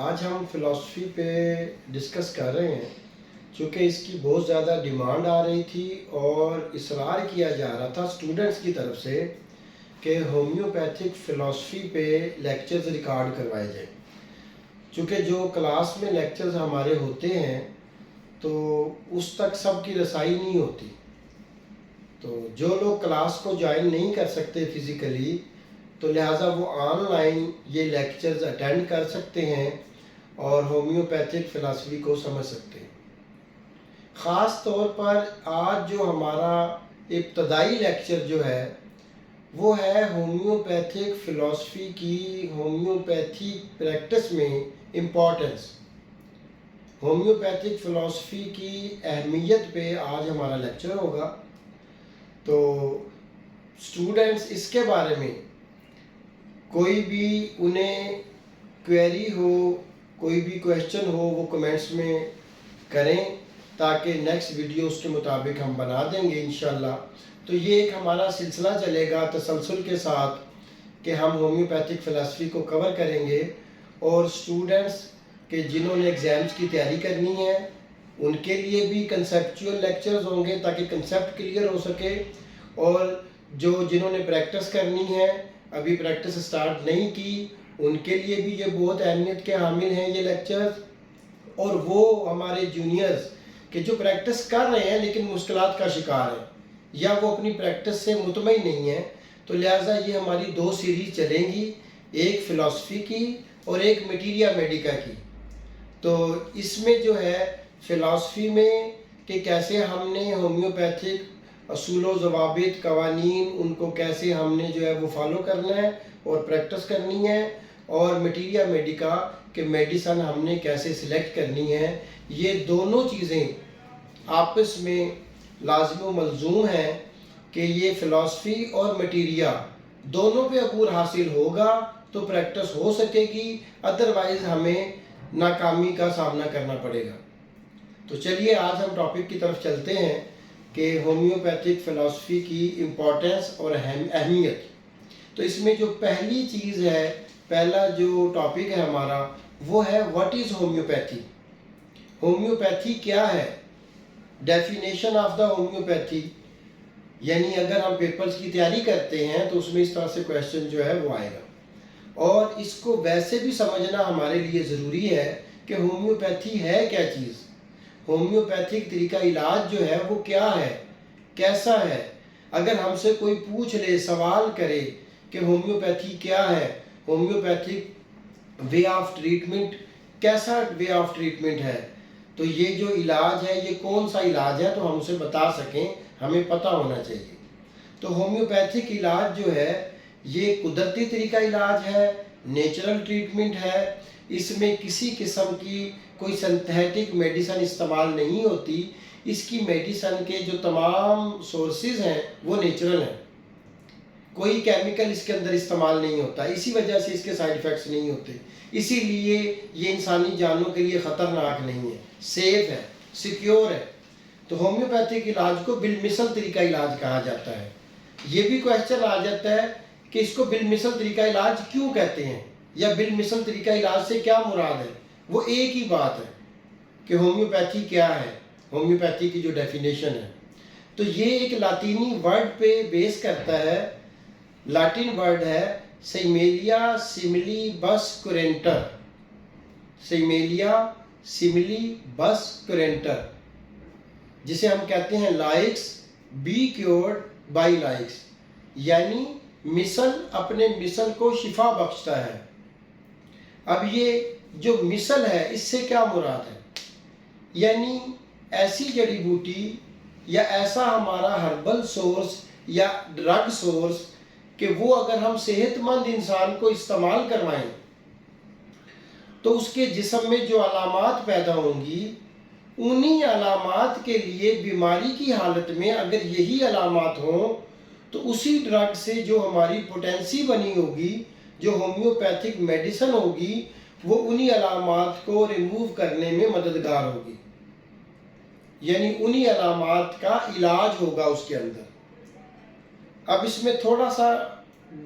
آج ہم فلاسفی پہ ڈسکس کر رہے ہیں چونکہ اس کی بہت زیادہ ڈیمانڈ آ رہی تھی اور اصرار کیا جا رہا تھا اسٹوڈنٹس کی طرف سے کہ ہومیوپیتھک فلاسفی پہ لیکچرز ریکارڈ کروائے جائیں. چونکہ جو کلاس میں لیکچرز ہمارے ہوتے ہیں تو اس تک سب کی رسائی نہیں ہوتی، تو جو لوگ کلاس کو جوائن نہیں کر سکتے فزیکلی تو لہٰذا وہ آن لائن یہ لیکچرز اٹینڈ کر سکتے ہیں اور ہومیوپیتھک فلاسفی کو سمجھ سکتے ہیں. خاص طور پر آج جو ہمارا ابتدائی لیکچر جو ہے وہ ہے ہومیوپیتھک فلاسفی کی ہومیوپیتھی پریکٹس میں امپورٹنس. ہومیوپیتھک فلاسفی کی اہمیت پہ آج ہمارا لیکچر ہوگا. تو اسٹوڈنٹس اس کے بارے میں کوئی بھی انہیں کوئری ہو، کوئی بھی کویشچن ہو، وہ کمنٹس میں کریں تاکہ نیکسٹ ویڈیو اس کے مطابق ہم بنا دیں گے انشاءاللہ. تو یہ ایک ہمارا سلسلہ چلے گا تسلسل کے ساتھ کہ ہم ہومیوپیتھک فلاسفی کو کور کریں گے، اور اسٹوڈنٹس کہ جنہوں نے ایگزامس کی تیاری کرنی ہے ان کے لیے بھی کنسیپچول لیکچرز ہوں گے تاکہ کنسیپٹ کلیئر ہو سکے، اور جنہوں نے پریکٹس کرنی ہے، ابھی پریکٹس سٹارٹ نہیں کی، ان کے لیے بھی یہ بہت اہمیت کے حامل ہیں یہ لیکچرز. اور وہ ہمارے جونیئرز کہ جو پریکٹس کر رہے ہیں لیکن مشکلات کا شکار ہیں یا وہ اپنی پریکٹس سے مطمئن نہیں ہیں، تو لہٰذا یہ ہماری دو سیریز چلیں گی، ایک فلاسفی کی اور ایک میٹیریا میڈیکا کی. تو اس میں جو ہے فلاسفی میں کہ کیسے ہم نے ہومیوپیتھک اصول و ضوابط، قوانین، ان کو کیسے ہم نے جو ہے وہ فالو کرنا ہے اور پریکٹس کرنی ہے، اور میٹیریا میڈیکا کہ میڈیسن ہم نے کیسے سلیکٹ کرنی ہے. یہ دونوں چیزیں آپس میں لازم و ملزوم ہیں کہ یہ فلاسفی اور میٹیریا دونوں پہ عبور حاصل ہوگا تو پریکٹس ہو سکے گی، ادروائز ہمیں ناکامی کا سامنا کرنا پڑے گا. تو چلیے آج ہم ٹاپک کی طرف چلتے ہیں کہ ہومیوپیتھک فلاسفی کی امپورٹنس اور اہمیت. تو اس میں جو پہلی چیز ہے، پہلا جو ٹاپک ہے ہمارا وہ ہے واٹ از ہومیوپیتھی. ہومیوپیتھی کیا ہے؟ Definition of the homeopathy. یعنی اگر ہم پیپرز کی تیاری کرتے ہیں تو اس میں اس طرح سے کویشچن جو ہے وہ آئے گا، اور اس کو ویسے بھی سمجھنا ہمارے لیے ضروری ہے کہ ہومیوپیتھی ہے کیا چیز، ہومیوپیتھک طریقہ علاج جو ہے وہ کیا ہے، کیسا ہے. اگر ہم سے کوئی پوچھ لے، سوال کرے کہ ہومیوپیتھی کیا ہے، ہومیوپیتھک وے آف ٹریٹمنٹ کیسا وے آف ٹریٹمنٹ ہے، تو یہ جو علاج ہے یہ کون سا علاج ہے، تو ہم اسے بتا سکیں، ہمیں پتہ ہونا چاہیے. تو ہومیوپیتھک علاج جو ہے یہ قدرتی طریقہ علاج ہے، نیچرل ٹریٹمنٹ ہے. اس میں کسی قسم کی کوئی سنتھیٹک میڈیسن استعمال نہیں ہوتی. اس کی میڈیسن کے جو تمام سورسز ہیں وہ نیچرل ہیں، کوئی کیمیکل اس کے اندر استعمال نہیں ہوتا، اسی وجہ سے اس کے سائیڈ ایفیکٹس نہیں ہوتے. اسی لیے یہ انسانی جانوں کے لیے خطرناک نہیں ہے، سیف ہے، سیکیور ہے. تو ہومیوپیتھک علاج کو بالمثل طریقہ علاج کہا جاتا ہے. یہ بھی کویشچن آ جاتا ہے کہ اس کو بالمثل طریقہ علاج کیوں کہتے ہیں، یا بالمثل طریقہ علاج سے کیا مراد ہے. وہ ایک ہی بات ہے کہ ہومیوپیتھی کیا ہے، ہومیوپیتھی کی جو ڈیفینیشن ہے. تو یہ ایک لاطینی ورڈ پہ بیس کرتا ہے. لاٹن ورڈ ہے سیمیلیا سیملی بس کورینٹر. سیمیلیا سیملی بس کورینٹر، جسے ہم کہتے ہیں likes be cured by likes, یعنی مثل اپنے مثل کو شفا بخشتا ہے. اب یہ جو مثل ہے اس سے کیا مراد ہے، یعنی ایسی جڑی بوٹی یا ایسا ہمارا ہربل سورس یا ڈرگ سورس کہ وہ اگر ہم صحت مند انسان کو استعمال کروائیں تو اس کے جسم میں جو علامات پیدا ہوں گی، انہی علامات کے لیے بیماری کی حالت میں اگر یہی علامات ہوں تو اسی ڈرگ سے جو ہماری پوٹینسی بنی ہوگی، جو ہومیوپیتھک میڈیسن ہوگی، وہ انہی علامات کو ریموو کرنے میں مددگار ہوگی، یعنی انہی علامات کا علاج ہوگا اس کے اندر. اب اس میں تھوڑا سا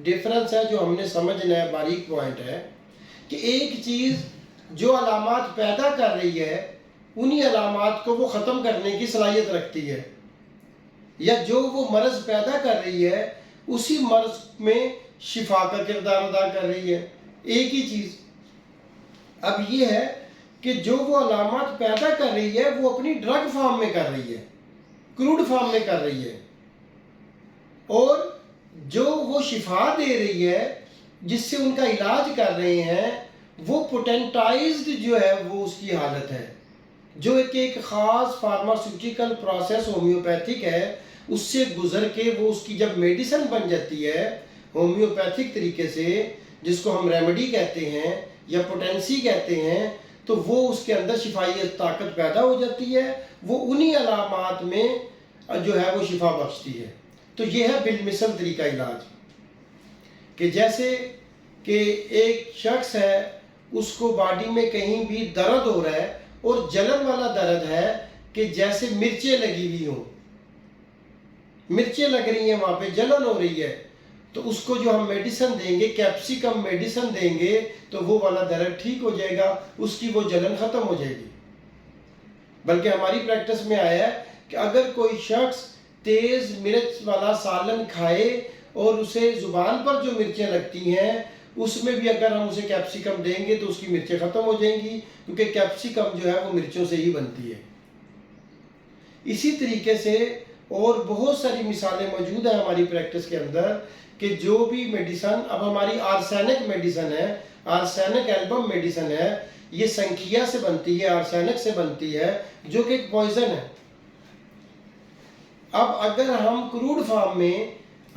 ڈیفرنس ہے جو ہم نے سمجھنا ہے، باریک پوائنٹ ہے کہ ایک چیز جو علامات پیدا کر رہی ہے انہی علامات کو وہ ختم کرنے کی صلاحیت رکھتی ہے، یا جو وہ مرض پیدا کر رہی ہے اسی مرض میں شفا کا کردار ادا کر رہی ہے، ایک ہی چیز۔ اب یہ ہے کہ جو وہ علامات پیدا کر رہی ہے وہ اپنی ڈرگ فارم میں کر رہی ہے، کروڈ فارم میں کر رہی ہے، اور جو وہ شفا دے رہی ہے جس سے ان کا علاج کر رہے ہیں وہ پوٹینٹائزڈ جو ہے وہ اس کی حالت ہے، جو ایک خاص فارماسیوٹیکل پروسیس ہومیوپیتھک ہے اس سے گزر کے وہ اس کی جب میڈیسن بن جاتی ہے ہومیوپیتھک طریقے سے، جس کو ہم ریمیڈی کہتے ہیں یا پوٹینسی کہتے ہیں، تو وہ اس کے اندر شفائی طاقت پیدا ہو جاتی ہے، وہ انہی علامات میں جو ہے وہ شفا بخشتی ہے۔ تو یہ ہے بالمثل طریقہ علاج، کہ جیسے کہ ایک شخص ہے اس کو باڈی میں کہیں بھی درد ہو رہا ہے اور جلن والا درد ہے، کہ جیسے مرچیں لگی ہوئی ہوں، مرچیں لگ رہی ہیں وہاں پہ جلن ہو رہی ہے، تو اس کو جو ہم میڈیسن دیں گے کیپسیکم میڈیسن دیں گے تو وہ والا درد ٹھیک ہو جائے گا، اس کی وہ جلن ختم ہو جائے گی۔ بلکہ ہماری پریکٹس میں آیا ہے کہ اگر کوئی شخص تیز مرچ والا سالن کھائے اور اسے زبان پر جو مرچیں لگتی ہیں اس میں بھی اگر ہم اسے کیپسیکم دیں گے تو اس کی مرچیں ختم ہو جائیں گی، کیونکہ کیپسیکم جو ہے وہ مرچوں سے ہی بنتی ہے۔ اسی طریقے سے اور بہت ساری مثالیں موجود ہیں ہماری پریکٹس کے اندر، کہ جو بھی میڈیسن، اب ہماری آرسینک میڈیسن ہے، آرسینک ایلبم میڈیسن ہے، یہ سنکھیا سے بنتی ہے، آرسینک سے بنتی ہے، جو کہ ایک پوائزن ہے۔ اب اگر ہم کروڈ فارم میں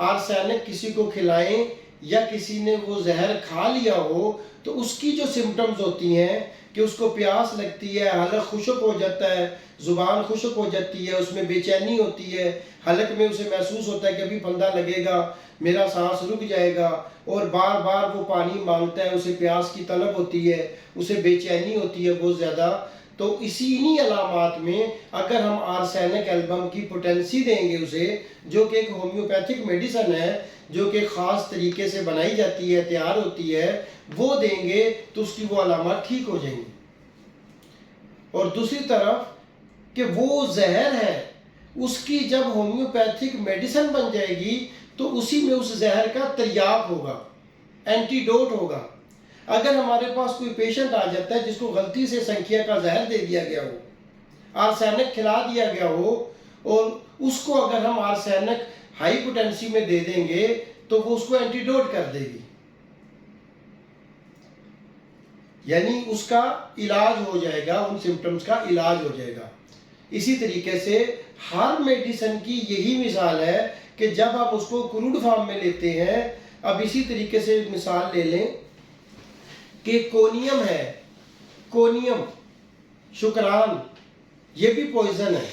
آرسینک کسی کو کھلائیں یا کسی نے وہ زہر کھا لیا ہو تو اس کی جو سمٹمز ہوتی ہیں کہ اس کو پیاس لگتی ہے، حلق خشک ہو جاتا ہے، زبان خشک ہو جاتی ہے، اس میں بے چینی ہوتی ہے، حلق میں اسے محسوس ہوتا ہے کہ ابھی پھندا لگے گا، میرا سانس رک جائے گا، اور بار بار وہ پانی مانگتا ہے، اسے پیاس کی طلب ہوتی ہے، اسے بے چینی ہوتی ہے بہت زیادہ، تو انہی علامات میں اگر ہم آرسینک ایلبم کی پوٹینسی دیں گے اسے، جو کہ ایک ہومیوپیتھک میڈیسن ہے، جو کہ خاص طریقے سے بنائی جاتی ہے، تیار ہوتی ہے، وہ دیں گے تو اس کی وہ علامات ٹھیک ہو جائیں گی۔ اور دوسری طرف کہ وہ زہر ہے اس کی جب ہومیوپیتھک میڈیسن بن جائے گی تو اسی میں اس زہر کا تریاق ہوگا، اینٹیڈوٹ ہوگا۔ اگر ہمارے پاس کوئی پیشنٹ آ جاتا ہے جس کو غلطی سے سنکھیا کا زہر دے دیا گیا ہو، آرسینک کھلا دیا گیا ہو، اور اس کو اگر ہم آرسینک ہائی پوٹینسی میں دے دیں گے تو وہ اس کو اینٹیڈوٹ کر دے گی، یعنی اس کا علاج ہو جائے گا، ان سمٹمز کا علاج ہو جائے گا۔ اسی طریقے سے ہر میڈیسن کی یہی مثال ہے کہ جب ہم اس کو کروڈ فارم میں لیتے ہیں، اب اسی طریقے سے مثال لے لیں کہ کونیم ہے، کونیم، شکران، یہ بھی پوائزن ہے،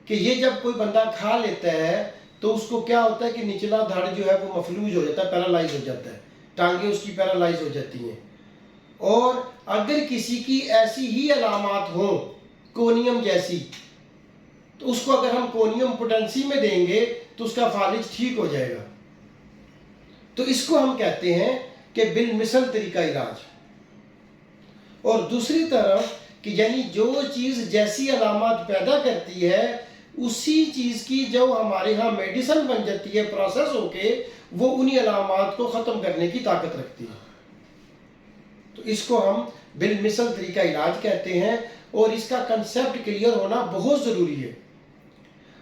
کہ یہ جب کوئی بندہ کھا لیتا ہے تو اس کو کیا ہوتا ہے کہ نچلا دھڑ جو ہے وہ مفلوج ہو جاتا ہے، پیرالائز ہو جاتا ہے، ٹانگیں اس کی پیرالائز ہو جاتی ہیں۔ اور اگر کسی کی ایسی ہی علامات ہوں کونیم جیسی، تو اس کو اگر ہم کونیم پوٹینسی میں دیں گے تو اس کا فالج ٹھیک ہو جائے گا۔ تو اس کو ہم کہتے ہیں کہ بالمثل طریقہ علاج۔ اور دوسری طرف کہ یعنی جو چیز جیسی علامات پیدا کرتی ہے اسی چیز کی جو ہمارے ہاں میڈیسن بن جاتی ہے پروسیس ہو کے، وہ انہی علامات کو ختم کرنے کی طاقت رکھتی ہے۔ تو اس کو ہم بالمثل طریقہ علاج کہتے ہیں، اور اس کا کنسیپٹ کلیئر ہونا بہت ضروری ہے۔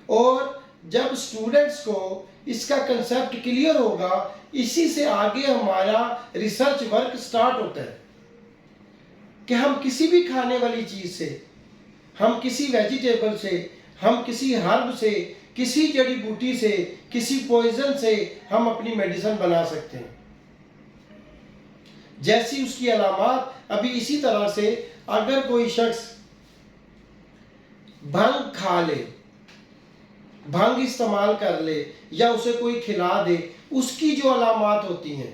اور جب اسٹوڈنٹس کو اس کا کنسیپٹ کلیئر ہوگا، اسی سے آگے ہمارا ریسرچ ورک سٹارٹ ہوتا ہے کہ ہم کسی بھی کھانے والی چیز سے، ہم کسی ویجیٹیبل سے، ہم کسی ہرب سے، کسی جڑی بوٹی سے، کسی پوائزن سے ہم اپنی میڈیسن بنا سکتے ہیں، جیسی اس کی علامات۔ ابھی اسی طرح سے اگر کوئی شخص بھنگ کھا لے، بھنگ استعمال کر لے، یا اسے کوئی کھلا دے، اس کی جو علامات ہوتی ہیں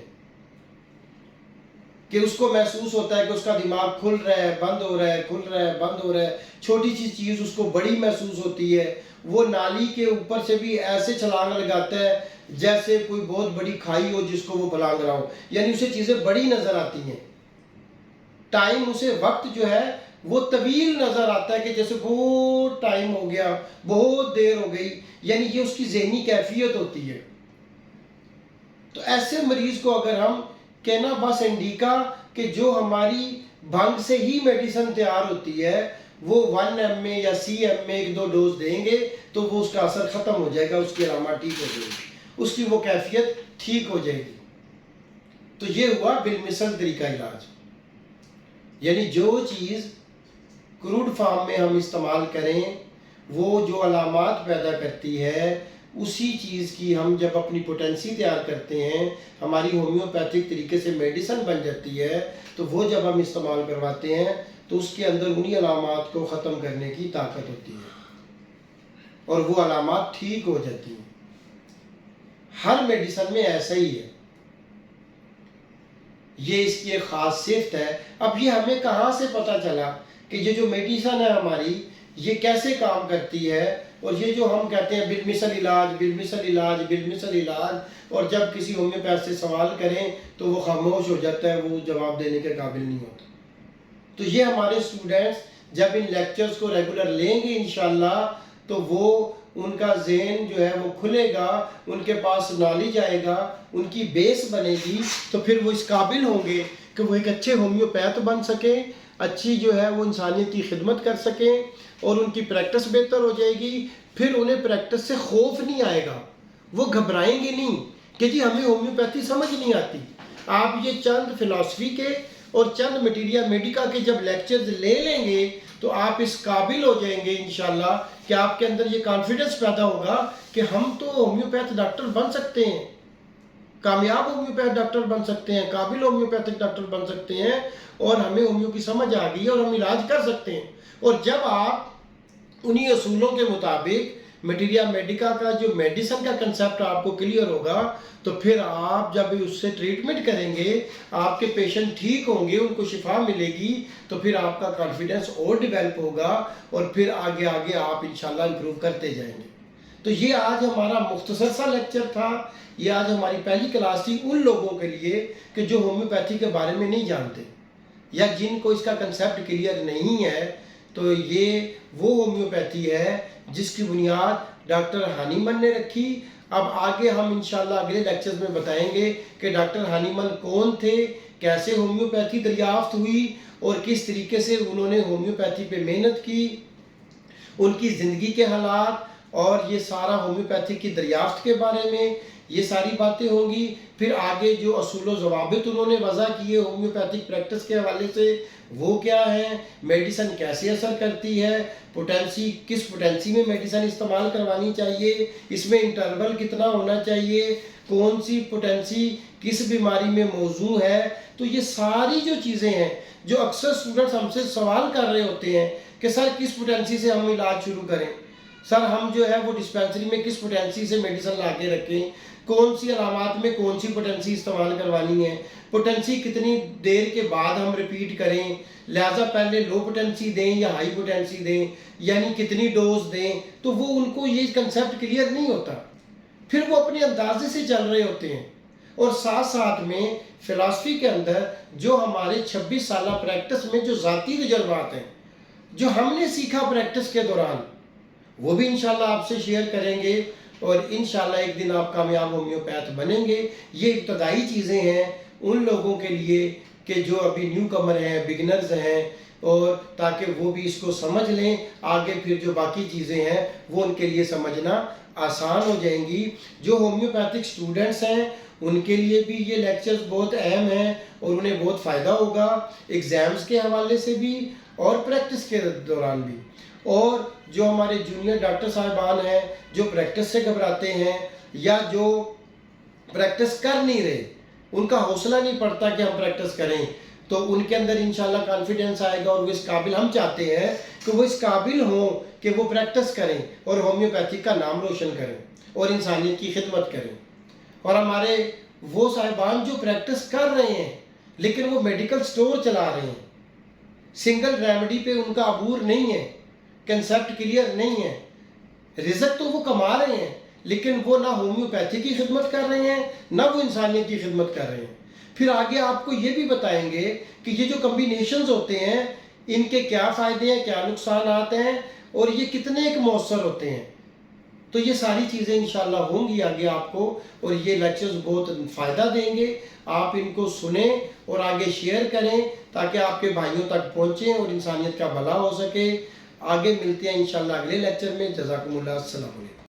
کہ اس کو محسوس ہوتا ہے کہ اس کا دماغ کھل رہا ہے، بند ہو رہا ہے، کھل رہا ہے، بند ہو رہا ہے، چھوٹی سی چیز اس کو بڑی محسوس ہوتی ہے، وہ نالی کے اوپر سے بھی ایسے چھلانگ لگاتا ہے جیسے کوئی بہت بڑی کھائی ہو جس کو وہ پلانگ رہا ہو، یعنی اسے چیزیں بڑی نظر آتی ہیں۔ ٹائم اسے وقت جو ہے وہ طویل نظر آتا ہے کہ جیسے بہت ٹائم ہو گیا، بہت دیر ہو گئی، یعنی یہ اس کی ذہنی کیفیت ہوتی ہے۔ تو ایسے مریض کو اگر ہم کینا بس انڈیکا کہ جو ہماری بھنگ سے ہی میڈیسن تیار ہوتی ہے وہ 1 ایم میں یا سی ایم میں 1-2 ڈوز دیں گے تو وہ اس کا اثر ختم ہو جائے گا، اس کی علامات ٹھیک ہو جائے گی، اس کی وہ کیفیت ٹھیک ہو جائے گی۔ تو یہ ہوا بالمثل طریقہ علاج، یعنی جو چیز کروڈ فارم میں ہم استعمال کریں وہ جو علامات پیدا کرتی ہے اسی چیز کی ہم جب اپنی پوٹینسی تیار کرتے ہیں، ہماری ہومیوپیتھک طریقے سے میڈیسن بن جاتی ہے، تو وہ جب ہم استعمال کرواتے ہیں تو اس کے اندر انہی علامات کو ختم کرنے کی طاقت ہوتی ہے اور وہ علامات ٹھیک ہو جاتی ہیں۔ ہر میڈیسن میں ایسا ہی ہے، یہ اس کی ایک خاص صفت ہے۔ اب یہ ہمیں کہاں سے پتہ چلا کہ یہ جو میڈیسن ہے ہماری یہ کیسے کام کرتی ہے، اور یہ جو ہم کہتے ہیں بالمثل علاج بالمثل علاج بالمثل علاج، اور جب کسی ہومیوپیتھ سے سوال کریں تو وہ خاموش ہو جاتا ہے، وہ جواب دینے کے قابل نہیں ہوتا۔ تو یہ ہمارے اسٹوڈنٹس جب ان لیکچرز کو ریگولر لیں گے انشاءاللہ تو وہ ان کا ذہن جو ہے وہ کھلے گا، ان کے پاس نالج آئے گا، ان کی بیس بنے گی، تو پھر وہ اس قابل ہوں گے کہ وہ ایک اچھے ہومیوپیتھ بن سکیں، اچھی جو ہے وہ انسانیت کی خدمت کر سکیں، اور ان کی پریکٹس بہتر ہو جائے گی۔ پھر انہیں پریکٹس سے خوف نہیں آئے گا، وہ گھبرائیں گے نہیں کہ جی ہمیں ہومیوپیتھی سمجھ نہیں آتی۔ آپ یہ چند فلاسفی کے اور چند میٹیریا میڈیکا کے جب لیکچرز لے لیں گے تو آپ اس قابل ہو جائیں گے انشاءاللہ کہ آپ کے اندر یہ کانفیڈنس پیدا ہوگا کہ ہم تو ہومیوپیتھ ڈاکٹر بن سکتے ہیں، کامیاب ہومیوپیتھ ڈاکٹر بن سکتے ہیں، قابل ہومیوپیتھک ڈاکٹر بن سکتے ہیں، اور ہمیں ہومیو کی سمجھ آ گئی ہے اور ہم علاج کر سکتے ہیں۔ اور جب آپ انہی اصولوں کے مطابق میٹیریا میڈیکا کا جو میڈیسن کا کنسیپٹ آپ کو کلیئر ہوگا تو پھر آپ جب اس سے ٹریٹمنٹ کریں گے آپ کے پیشنٹ ٹھیک ہوں گے، ان کو شفا ملے گی، تو پھر آپ کا کانفیڈنس اور ڈیولپ ہوگا اور پھر آگے آگے آپ انشاءاللہ امپروو کرتے جائیں گے۔ تو یہ آج ہمارا مختصر سا لیکچر تھا، یہ آج ہماری پہلی کلاس تھی ان لوگوں کے لیے کہ جو ہومیوپیتھی کے بارے میں نہیں جانتے یا جن کو اس کا کنسیپٹ کلیئر نہیں ہے۔ تو یہ وہ ہومیوپیتھی ہے جس کی بنیاد ڈاکٹر ہانیمن نے رکھی۔ اب آگے ہم انشاءاللہ اگلے لیکچرز میں بتائیں گے کہ ڈاکٹر ہانیمن کون تھے، کیسے ہومیوپیتھی دریافت ہوئی اور کس طریقے سے انہوں نے ہومیوپیتھی پہ محنت کی، ان کی زندگی کے حالات، اور یہ سارا ہومیوپیتھی کی دریافت کے بارے میں یہ ساری باتیں ہوں گی۔ پھر آگے جو اصول و ضوابط انہوں نے وضع کیے ہومیوپیتھک پریکٹس کے حوالے سے وہ کیا ہیں، میڈیسن کیسے اثر کرتی ہے، پوٹینسی کس پوٹینسی میں میڈیسن استعمال کروانی چاہیے، اس میں انٹرول کتنا ہونا چاہیے، کون سی پوٹینسی کس بیماری میں موضوع ہے۔ تو یہ ساری جو چیزیں ہیں جو اکثر اسٹوڈنٹس ہم سے سوال کر رہے ہوتے ہیں کہ سر کس پوٹینسی سے ہم علاج شروع کریں، سر ہم جو ہے وہ ڈسپینسری میں کس پوٹینسی سے میڈیسن لا کے رکھیں، کون سی علامات میں کون سی پوٹینسی استعمال کروانی ہے، پوٹینسی کتنی دیر کے بعد ہم ریپیٹ کریں، لہٰذا پہلے لو پوٹینسی دیں یا ہائی پوٹینسی دیں، یعنی کتنی ڈوز دیں۔ تو وہ ان کو یہ کنسیپٹ کلیئر نہیں ہوتا، پھر وہ اپنے اندازے سے چل رہے ہوتے ہیں۔ اور ساتھ ساتھ میں فلاسفی کے اندر جو ہمارے 26 سالہ پریکٹس میں جو ذاتی تجربات ہیں جو ہم نے سیکھا پریکٹس کے دوران وہ بھی انشاءاللہ آپ سے شیئر کریں گے، اور انشاءاللہ ایک دن آپ کامیاب ہومیوپیتھ بنیں گے۔ یہ ابتدائی چیزیں ہیں ان لوگوں کے لیے کہ جو ابھی نیو کمر ہیں، بگنرز ہیں، اور تاکہ وہ بھی اس کو سمجھ لیں، آگے پھر جو باقی چیزیں ہیں وہ ان کے لیے سمجھنا آسان ہو جائیں گی۔ جو ہومیوپیتھک اسٹوڈنٹس ہیں ان کے لیے بھی یہ لیکچرز بہت اہم ہیں اور انہیں بہت فائدہ ہوگا، ایگزامز کے حوالے سے بھی اور پریکٹس کے دوران بھی۔ اور جو ہمارے جونیئر ڈاکٹر صاحبان ہیں جو پریکٹس سے گھبراتے ہیں یا جو پریکٹس کر نہیں رہے، ان کا حوصلہ نہیں پڑتا کہ ہم پریکٹس کریں، تو ان کے اندر انشاءاللہ کانفیڈنس آئے گا، اور وہ اس قابل، ہم چاہتے ہیں کہ وہ اس قابل ہوں کہ وہ پریکٹس کریں اور ہومیوپیتھی کا نام روشن کریں اور انسانیت کی خدمت کریں۔ اور ہمارے وہ صاحبان جو پریکٹس کر رہے ہیں لیکن وہ میڈیکل سٹور چلا رہے ہیں، سنگل ریمیڈی پہ ان کا عبور نہیں ہے، کنسیپٹ کلیئر نہیں ہے، رزق تو وہ کما رہے ہیں لیکن وہ نہ ہومیوپیتھی کی خدمت کر رہے ہیں نہ وہ انسانیت کی خدمت کر رہے ہیں۔ پھر آگے آپ کو یہ بھی بتائیں گے کہ یہ جو کمبینیشنز ہوتے ہیں ان کے کیا فائدے ہیں، کیا نقصانات ہیں، اور یہ کتنے ایک مؤثر ہوتے ہیں. تو یہ ساری چیزیں انشاءاللہ ہوں گی آگے آپ کو، اور یہ لیکچرز بہت فائدہ دیں گے. آپ ان کو سنیں اور آگے شیئر کریں تاکہ آپ کے بھائیوں تک پہنچیں اور انسانیت کا بھلا ہو سکے. آگے ملتے ہیں انشاءاللہ اگلے لیکچر میں. جزاکم اللہ. السلام علیکم.